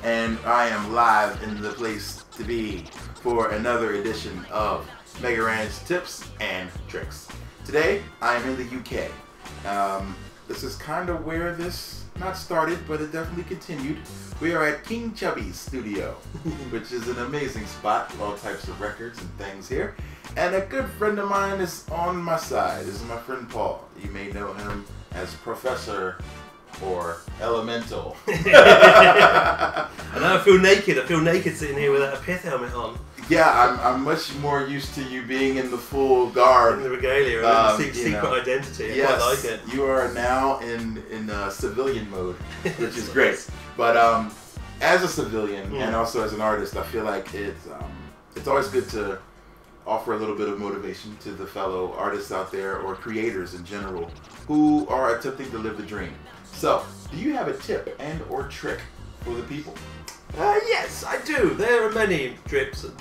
Brian, and I am live in the place to be for another edition of Mega Ran's Tips and Tricks. Today, I am in the UK. This is kind of where this not started, but it definitely continued. We are at King Chubby's studio, which is an amazing spot, all types of records and things here. And a good friend of mine is on my side. This is my friend Paul. You may know him as Professor or Elemental. And now I feel naked. I feel naked sitting here without a pith helmet on. Yeah, I'm much more used to you being in the full garb. In the regalia, and the secret identity. I quite like it. You are now in civilian mode, which is great. But as a civilian and also as an artist, I feel like it's always good to offer a little bit of motivation to the fellow artists out there, or creators in general, who are attempting to live the dream. So, do you have a tip and or trick for the people? Yes, I do. There are many trips and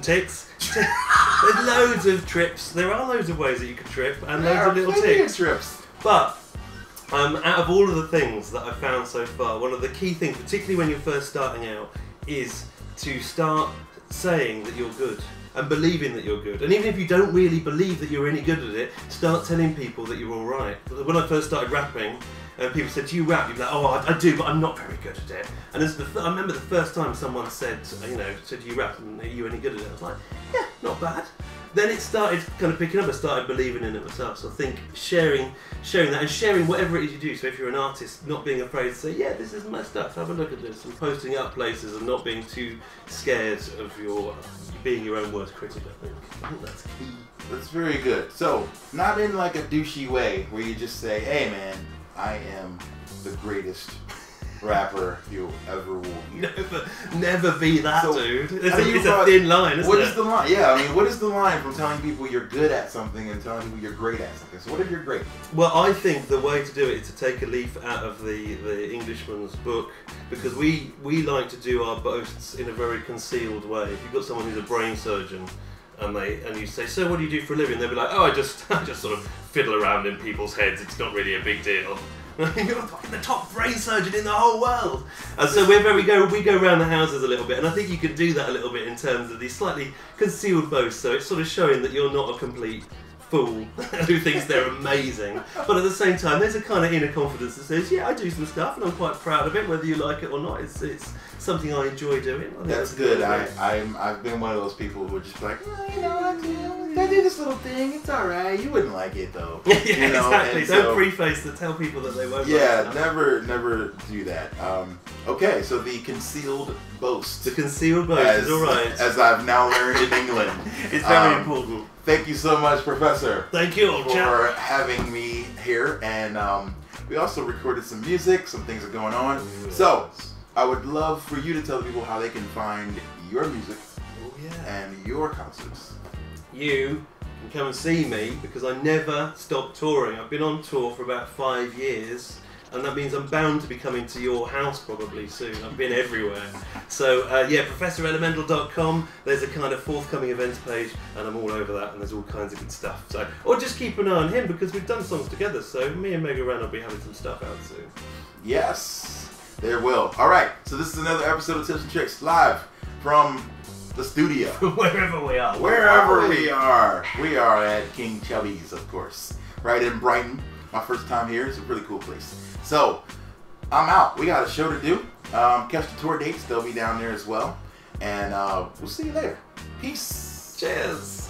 tips. There's loads of trips. There are loads of ways that you can trip, and loads of little tips. Trips. But out of all of the things that I've found so far, one of the key things, particularly when you're first starting out, is to start saying that you're good and believing that you're good. And even if you don't really believe that you're any good at it, start telling people that you're all right. When I first started rapping, people said, "Do you rap?" You'd be like, "Oh, I do, but I'm not very good at it." And I remember the first time someone said, "Do you rap? And are you any good at it?" I was like, "Yeah, not bad." Then it started kind of picking up. I started believing in it myself. So I think sharing that and sharing whatever it is you do. So if you're an artist, not being afraid to say, "Yeah, this is my stuff. Have a look at this," and posting it up places and not being too scared of being your own worst critic. I think that's key. That's very good. So not in like a douchey way where you just say, "Hey, man, I am the greatest rapper you ever will hear." Never be that, dude. It's a thin line, isn't it? What is the line? Yeah, I mean, what is the line from telling people you're good at something and telling people you're great at something? So what if you're great? Well, I think the way to do it is to take a leaf out of the Englishman's book, because we like to do our boasts in a very concealed way. If you've got someone who's a brain surgeon, and you say, "So what do you do for a living?" They'll be like, "Oh, I just sort of fiddle around in people's heads. It's not really a big deal." You're the top brain surgeon in the whole world. And so we go around the houses a little bit, and I think you can do that a little bit in terms of these slightly concealed boasts. So it's sort of showing that you're not a complete fool who thinks they're amazing, but at the same time there's a kind of inner confidence that says, "Yeah, I do some stuff and I'm quite proud of it, whether you like it or not. It's something I enjoy doing." That's good. I've been one of those people who would just be like, I do this little thing, it's alright, you wouldn't like it though. Yeah, exactly. Don't preface to tell people that they won't. Yeah, never do that. Okay, so the concealed boast. The concealed boast is alright. As I've now learned in England. It's very important. Thank you so much, Professor. Thank you, old chap, for having me here. And we also recorded some music, some things are going on. So, I would love for you to tell people how they can find your music and your concerts. You can come and see me because I never stop touring. I've been on tour for about 5 years, and that means I'm bound to be coming to your house probably soon. I've been everywhere. So professorelemental.com, there's a kind of forthcoming events page, and I'm all over that, and there's all kinds of good stuff. So, or just keep an eye on him because we've done songs together, so me and Mega Ran will be having some stuff out soon. Yes, there will. Alright, so this is another episode of Tips and Tricks live from the studio. Wherever we are. Wherever we are. We are at King Chubby's, of course. Right in Brighton. My first time here. It's a really cool place. So, I'm out. We got a show to do. Catch the tour dates. They'll be down there as well. And we'll see you later. Peace. Cheers.